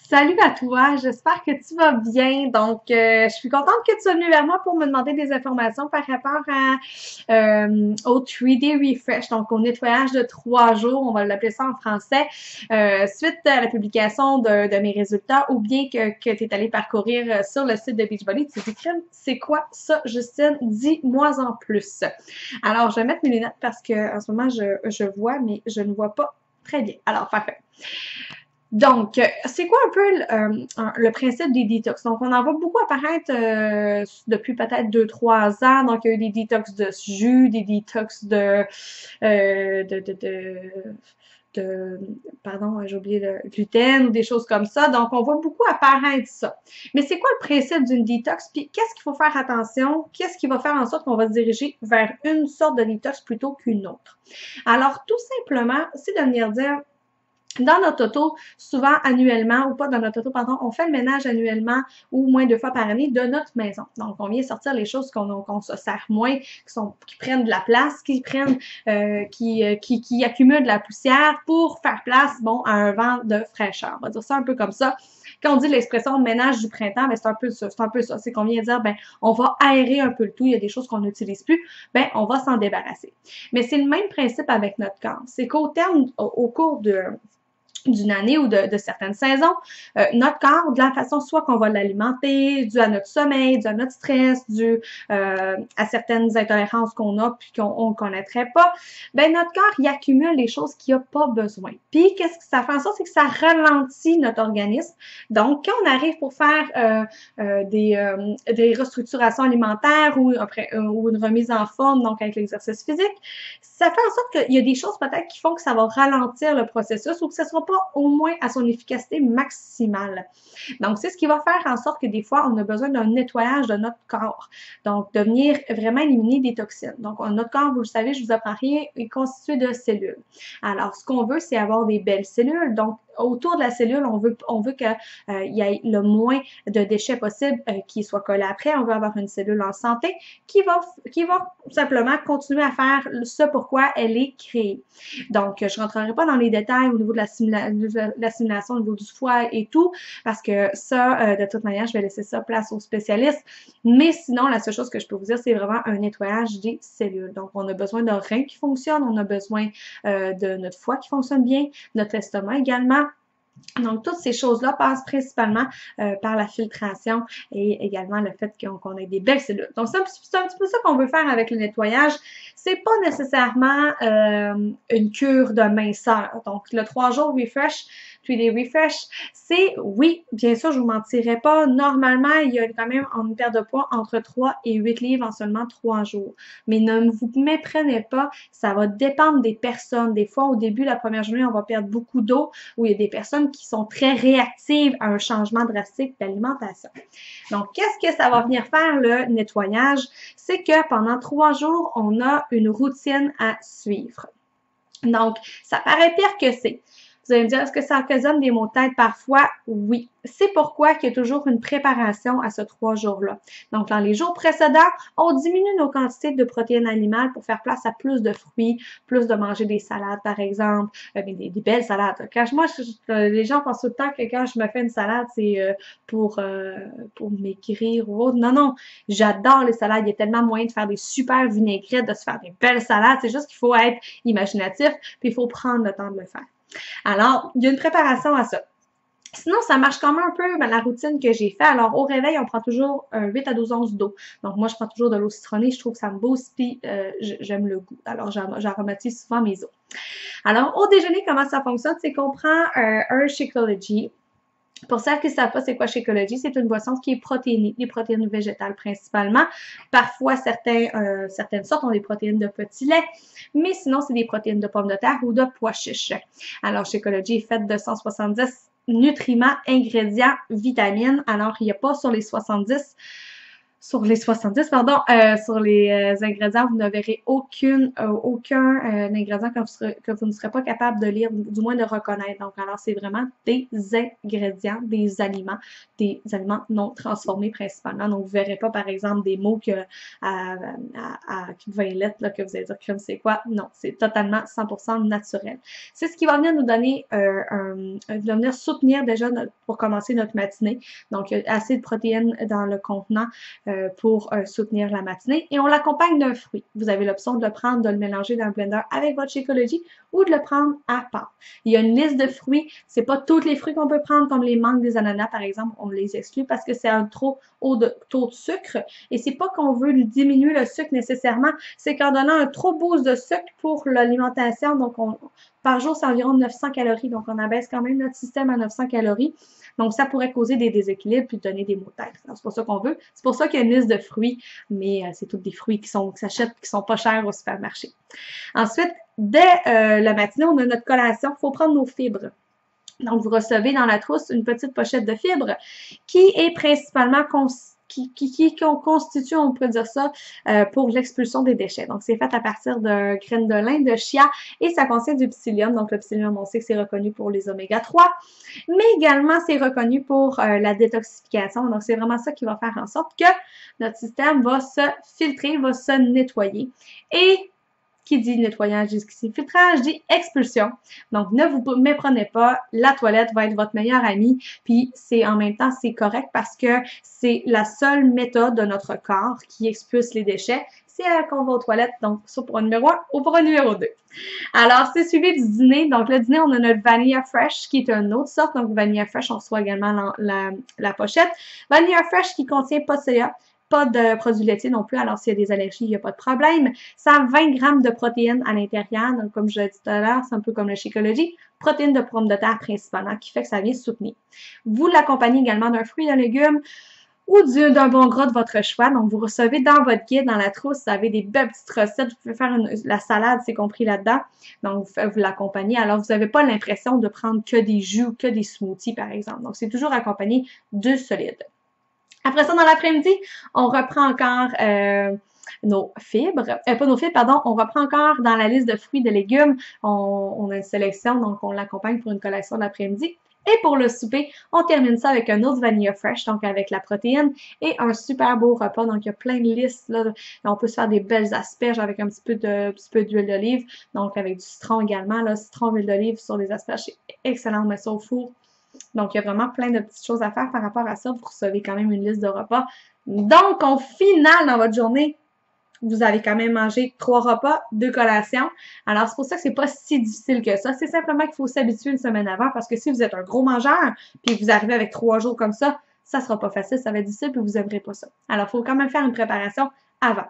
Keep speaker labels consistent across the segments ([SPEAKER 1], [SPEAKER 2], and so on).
[SPEAKER 1] Salut à toi, j'espère que tu vas bien. Je suis contente que tu sois venu vers moi pour me demander des informations par rapport au 3D Refresh, donc au nettoyage de 3 jours, on va l'appeler ça en français, suite à la publication de mes résultats ou bien que tu es allé parcourir sur le site de Beachbody. Tu t'es dit, c'est quoi ça, Justine? Dis-moi en plus. Alors, je vais mettre mes lunettes parce que en ce moment, je vois, mais je ne vois pas très bien. Alors, parfait. Donc, c'est quoi un peu le principe des détox? Donc, on en voit beaucoup apparaître depuis peut-être 2, 3 ans. Donc, il y a eu des détox de jus, des détox euh, de, de, de, de pardon, j'ai oublié le gluten ou des choses comme ça. Donc, on voit beaucoup apparaître ça. Mais c'est quoi le principe d'une détox? Puis, qu'est-ce qu'il faut faire attention? Qu'est-ce qui va faire en sorte qu'on va se diriger vers une sorte de détox plutôt qu'une autre? Alors, tout simplement, c'est de venir dire dans notre auto, souvent annuellement, ou pas dans notre auto, pardon, on fait le ménage annuellement ou moins 2 fois par année de notre maison. Donc, on vient sortir les choses qu'on se sert moins, qui prennent de la place, qui accumulent de la poussière pour faire place, bon, à un vent de fraîcheur. On va dire ça un peu comme ça. Quand on dit l'expression ménage du printemps, ben, c'est un peu ça. C'est un peu ça. C'est qu'on vient dire, ben, on va aérer un peu le tout. Il y a des choses qu'on n'utilise plus. Ben, on va s'en débarrasser. Mais c'est le même principe avec notre corps. C'est qu'au terme, au cours d'une année ou de certaines saisons, notre corps, de la façon soit qu'on va l'alimenter, dû à notre sommeil, dû à notre stress, dû à certaines intolérances qu'on a puis qu'on ne connaîtrait pas, ben notre corps, il accumule les choses qu'il n'a pas besoin. Puis, qu'est-ce que ça fait en sorte? C'est que ça ralentit notre organisme. Donc, quand on arrive pour faire des restructurations alimentaires ou une remise en forme, donc avec l'exercice physique, ça fait en sorte qu'il y a des choses peut-être qui font que ça va ralentir le processus ou que ce ne sera pas au moins à son efficacité maximale. Donc, c'est ce qui va faire en sorte que des fois, on a besoin d'un nettoyage de notre corps. Donc, de venir vraiment éliminer des toxines. Donc, notre corps, vous le savez, je vous apprends rien, est constitué de cellules. Alors, ce qu'on veut, c'est avoir des belles cellules. Donc, autour de la cellule, on veut qu'il y ait le moins de déchets possible qui soient collés après. On veut avoir une cellule en santé qui va simplement continuer à faire ce pourquoi elle est créée. Donc, je rentrerai pas dans les détails au niveau de l'assimilation, au niveau du foie et tout, parce que ça, de toute manière, je vais laisser ça place aux spécialistes. Mais sinon, la seule chose que je peux vous dire, c'est vraiment un nettoyage des cellules. Donc, on a besoin d'un rein qui fonctionne, on a besoin de notre foie qui fonctionne bien, notre estomac également. Donc, toutes ces choses-là passent principalement par la filtration et également le fait qu'on ait des belles cellules. Donc, c'est un petit peu ça qu'on veut faire avec le nettoyage. C'est pas nécessairement une cure de minceur. Donc, le 3 jours refresh, 3D refresh, c'est, oui, bien sûr, je vous mentirai pas. Normalement, il y a quand même une perte de poids entre 3 et 8 livres en seulement 3 jours. Mais ne vous méprenez pas, ça va dépendre des personnes. Des fois, au début, la première journée, on va perdre beaucoup d'eau, où il y a des personnes qui sont très réactives à un changement drastique d'alimentation. Donc, qu'est-ce que ça va venir faire, le nettoyage? C'est que pendant 3 jours, on a une routine à suivre. Donc, ça paraît pire que c'est. Vous allez me dire, est-ce que ça occasionne des maux de tête parfois? Oui. C'est pourquoi il y a toujours une préparation à ce 3 jours-là. Donc, dans les jours précédents, on diminue nos quantités de protéines animales pour faire place à plus de fruits, plus de manger des salades, par exemple, des belles salades. Les gens pensent tout le temps que quand je me fais une salade, c'est pour maigrir ou autre. Non, non, j'adore les salades. Il y a tellement moyen de faire des super vinaigrettes, de se faire des belles salades. C'est juste qu'il faut être imaginatif, puis il faut prendre le temps de le faire. Alors, il y a une préparation à ça. Sinon, ça marche quand même un peu la routine que j'ai fait. Alors, au réveil, on prend toujours 8 à 12 onces d'eau. Donc, moi, je prends toujours de l'eau citronnée. Je trouve que ça me booste, puis j'aime le goût. Alors, j'aromatise souvent mes eaux. Alors, au déjeuner, comment ça fonctionne? C'est qu'on prend un Shakeology. Pour celles qui ne savent pas c'est quoi Shakeology, c'est une boisson qui est protéinée, des protéines végétales principalement. Parfois, certaines sortes ont des protéines de petit lait, mais sinon, c'est des protéines de pommes de terre ou de pois chiches. Alors, Shakeology est faite de 170 nutriments, ingrédients, vitamines. Alors, il n'y a pas sur les 70 sur les 70, pardon, sur les ingrédients, vous ne verrez aucun ingrédient que vous ne serez pas capable de lire, du moins de reconnaître. Donc, alors, c'est vraiment des ingrédients, des aliments non transformés principalement. Donc, vous verrez pas, par exemple, des mots à 20 lettres, là, que vous allez dire crème, c'est quoi? Non, c'est totalement 100% naturel. C'est ce qui va venir nous donner, va venir soutenir déjà pour commencer notre matinée. Donc, il y a assez de protéines dans le contenant pour soutenir la matinée. Et on l'accompagne d'un fruit. Vous avez l'option de le prendre, de le mélanger dans le blender avec votre Shakeology ou de le prendre à part. Il y a une liste de fruits. C'est pas tous les fruits qu'on peut prendre, comme les mangues, des ananas, par exemple. On les exclut parce que c'est un trop haut taux de sucre. Et c'est pas qu'on veut diminuer le sucre nécessairement, c'est qu'en donnant un trop boost de sucre pour l'alimentation, donc par jour, c'est environ 900 calories. Donc, on abaisse quand même notre système à 900 calories. Donc, ça pourrait causer des déséquilibres puis donner des maux de tête. C'est pas ça qu'on veut. C'est pour ça qu'il y a une liste de fruits, mais c'est tous des fruits qui s'achètent qui sont pas chers au supermarché. Ensuite, dès la matinée, on a notre collation. Il faut prendre nos fibres. Donc, vous recevez dans la trousse une petite pochette de fibres qui est principalement qui constitue, on pourrait dire ça, pour l'expulsion des déchets. Donc, c'est fait à partir de graines de lin, de chia, et ça contient du psyllium. Donc, le psyllium, on sait que c'est reconnu pour les oméga 3, mais également, c'est reconnu pour la détoxification. Donc, c'est vraiment ça qui va faire en sorte que notre système va se filtrer, va se nettoyer. Et qui dit nettoyage jusqu'ici, filtrage dit expulsion. Donc, ne vous méprenez pas, la toilette va être votre meilleure amie, puis en même temps, c'est correct parce que c'est la seule méthode de notre corps qui expulse les déchets. C'est qu'on va aux toilettes, donc ça pour un numéro 1 ou pour un numéro 2. Alors, c'est suivi du dîner. Donc, le dîner, on a notre Vanilla Fresh qui est une autre sorte. Donc, Vanilla Fresh, on reçoit également la pochette. Vanilla Fresh qui contient pas de soya, pas de produits laitiers non plus, alors s'il y a des allergies, il n'y a pas de problème. Ça a 20 grammes de protéines à l'intérieur, donc comme je l'ai dit tout à l'heure, c'est un peu comme le Shakeology, protéines de pommes de terre principalement, qui fait que ça vient soutenir. Vous l'accompagnez également d'un fruit, d'un légume ou d'un bon gras de votre choix. Donc, vous recevez dans votre guide, dans la trousse, vous avez des belles petites recettes. Vous pouvez faire la salade, c'est compris là-dedans. Donc, vous l'accompagnez. Alors, vous n'avez pas l'impression de prendre que des jus, que des smoothies, par exemple. Donc, c'est toujours accompagné de solides. Après ça, dans l'après-midi, on reprend encore nos fibres, pas nos fibres, pardon, on reprend encore dans la liste de fruits et de légumes. On a une sélection, donc on l'accompagne pour une collation de l'après-midi. Et pour le souper, on termine ça avec un autre Vanilla Fresh, donc avec la protéine et un super beau repas. Donc, il y a plein de listes. Là. On peut se faire des belles asperges avec un petit peu d'huile d'olive. Donc, avec du citron également. Là, citron, huile d'olive sur les asperges, c'est excellent. On met ça au four. Donc, il y a vraiment plein de petites choses à faire par rapport à ça. Vous recevez quand même une liste de repas. Donc, au final, dans votre journée, vous avez quand même mangé 3 repas, 2 collations. Alors, c'est pour ça que c'est pas si difficile que ça. C'est simplement qu'il faut s'habituer une semaine avant parce que si vous êtes un gros mangeur puis vous arrivez avec 3 jours comme ça sera pas facile, ça va être difficile puis vous aimerez pas ça. Alors, il faut quand même faire une préparation avant.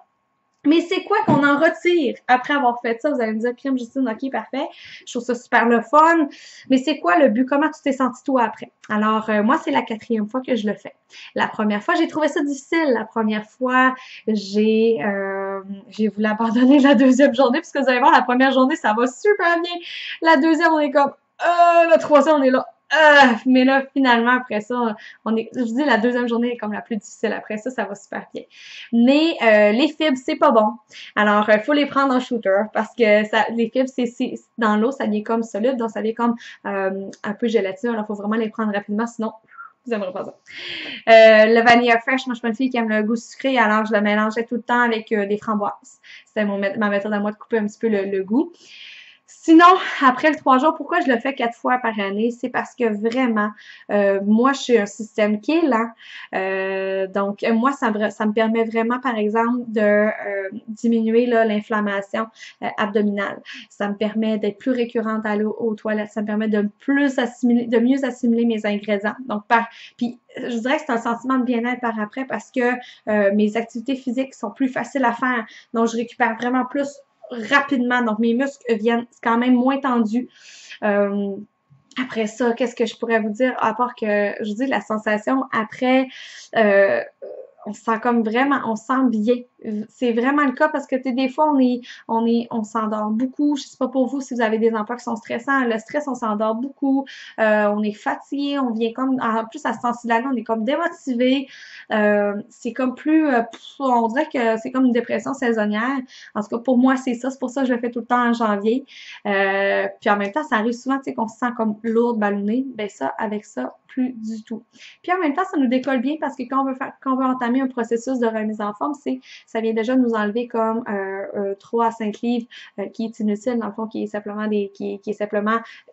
[SPEAKER 1] Mais c'est quoi qu'on en retire après avoir fait ça? Vous allez me dire, crème Justine, ok, parfait. Je trouve ça super le fun. Mais c'est quoi le but? Comment tu t'es senti toi après? Alors, moi, c'est la 4e fois que je le fais. La première fois, j'ai trouvé ça difficile. La première fois, j'ai voulu abandonner la 2e journée, puisque vous allez voir, la première journée, ça va super bien. La 2e, on est comme, la 3e, on est là. Mais là, finalement, après ça, je dis la 2e journée est comme la plus difficile. Après ça, ça va super bien. Mais les fibres, c'est pas bon. Alors, il faut les prendre en shooter parce que les fibres, c'est dans l'eau, ça vient comme solide, donc ça vient comme un peu gélatine. Alors, il faut vraiment les prendre rapidement, sinon, vous n'aimerez pas ça. Le Vanilla Fresh, moi, je suis une fille qui aime le goût sucré, alors je le mélangeais tout le temps avec des framboises. C'était ma méthode à moi de couper un petit peu le goût. Sinon, après le 3 jours, pourquoi je le fais 4 fois par année? C'est parce que vraiment, moi, je suis un système qui est lent. Donc, moi, ça me permet vraiment, par exemple, de diminuer l'inflammation abdominale. Ça me permet d'être plus récurrente à aller aux toilettes. Ça me permet de mieux assimiler mes ingrédients. Donc, puis, je dirais que c'est un sentiment de bien-être par après parce que mes activités physiques sont plus faciles à faire. Donc, je récupère vraiment plus rapidement. Donc, mes muscles viennent quand même moins tendus. Après ça, qu'est-ce que je pourrais vous dire? À part que, je dis, la sensation après, on se sent comme vraiment, on se sent bien. C'est vraiment le cas parce que, tu sais, des fois, on s'endort beaucoup. Je sais pas pour vous si vous avez des emplois qui sont stressants. Le stress, on s'endort beaucoup. On est fatigué. On vient comme, en plus, à ce temps-ci de l'année, on est comme démotivé. C'est comme plus, on dirait que c'est comme une dépression saisonnière. En tout cas, pour moi, c'est ça. C'est pour ça que je le fais tout le temps en janvier. Puis en même temps, ça arrive souvent, tu sais, qu'on se sent comme lourde, ballonnée. Ben ça, avec ça, plus du tout. Puis en même temps, ça nous décolle bien parce que quand on veut entamer un processus de remise en forme, ça vient déjà nous enlever comme 3 à 5 livres qui est inutile, dans le fond, qui est simplement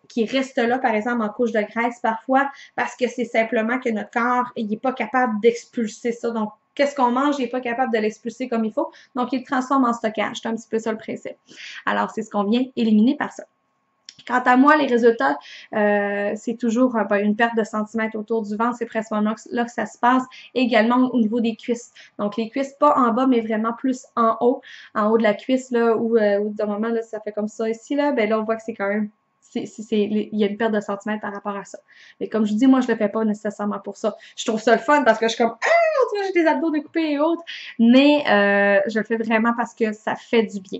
[SPEAKER 1] qui reste là, par exemple, en couche de graisse parfois, parce que c'est simplement que notre corps, il n'est pas capable d'expulser ça. Donc, qu'est-ce qu'on mange, il n'est pas capable de l'expulser comme il faut. Donc, il le transforme en stockage. C'est un petit peu ça le principe. Alors, c'est ce qu'on vient éliminer par ça. Quant à moi, les résultats, c'est toujours une perte de centimètres autour du ventre. C'est principalement là que ça se passe. Également au niveau des cuisses. Donc, les cuisses, pas en bas, mais vraiment plus en haut. En haut de la cuisse, là, où d'un moment, là, ça fait comme ça ici, là, ben là, on voit que c'est quand même il y a une perte de centimètres par rapport à ça. Mais comme je vous dis, moi, je le fais pas nécessairement pour ça. Je trouve ça le fun parce que je suis comme, ah, j'ai des abdos découpés et autres. Mais je le fais vraiment parce que ça fait du bien.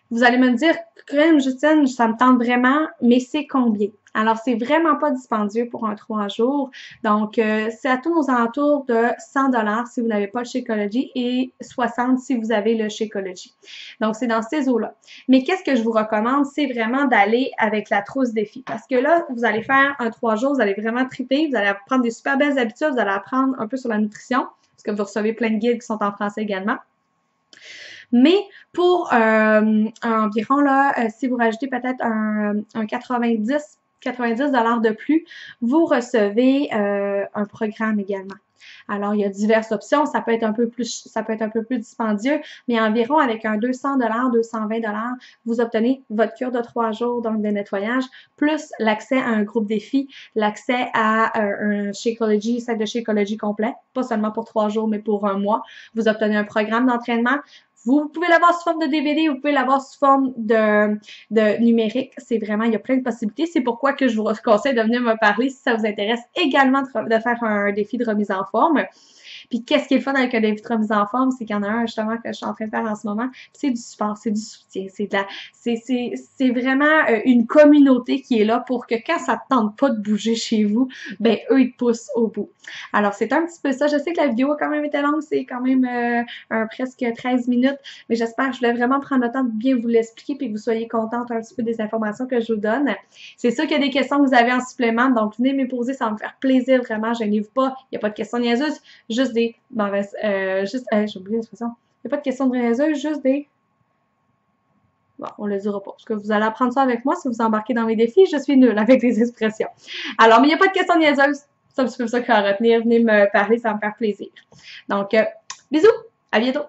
[SPEAKER 1] Vous allez me dire, crème, Justine, ça me tente vraiment, mais c'est combien? Alors, c'est vraiment pas dispendieux pour un 3 jours. Donc, c'est à tous aux alentours de 100$ si vous n'avez pas le Shakeology et 60$ si vous avez le Shakeology. Donc, c'est dans ces eaux-là. Mais qu'est-ce que je vous recommande? C'est vraiment d'aller avec la trousse défi. Parce que là, vous allez faire un 3 jours, vous allez vraiment triper, vous allez apprendre des super belles habitudes, vous allez apprendre un peu sur la nutrition, parce que vous recevez plein de guides qui sont en français également. Mais pour environ, là, si vous rajoutez peut-être un 90$ de plus, vous recevez un programme également. Alors, il y a diverses options. Ça peut être un peu plus dispendieux, mais environ avec un 200$, 220$, vous obtenez votre cure de 3 jours, donc de nettoyage, plus l'accès à un groupe défi, l'accès à un Shakeology, sac de Shakeology complet, pas seulement pour 3 jours, mais pour un mois. Vous obtenez un programme d'entraînement. Vous pouvez l'avoir sous forme de DVD, vous pouvez l'avoir sous forme de numérique. C'est vraiment, il y a plein de possibilités. C'est pourquoi que je vous conseille de venir me parler si ça vous intéresse également de faire un défi de remise en forme. Puis qu'est-ce qui est le fun avec un défi de remise en forme, c'est qu'il y en a un justement que je suis en train de faire en ce moment. C'est du support, c'est du soutien, c'est vraiment une communauté qui est là pour que quand ça te tente pas de bouger chez vous, ben eux ils te poussent au bout. Alors c'est un petit peu ça. Je sais que la vidéo a quand même été longue, c'est quand même presque 13 minutes, mais j'espère que je voulais vraiment prendre le temps de bien vous l'expliquer puis que vous soyez contente un petit peu des informations que je vous donne. C'est sûr qu'il y a des questions que vous avez en supplément, donc venez me poser, ça va me faire plaisir vraiment. Gênez-vous pas, il n'y a pas de questions niaiseuses, juste des j'ai oublié l'expression. Il n'y a pas de questions de niaiseuses, juste des. Bon, on le dira pas. Parce que vous allez apprendre ça avec moi si vous embarquez dans mes défis. Je suis nulle avec les expressions. Alors, mais il n'y a pas de questions niaiseuses. C'est un petit peu ça qu'il faut retenir. Venez me parler, ça va me faire plaisir. Donc, bisous! À bientôt!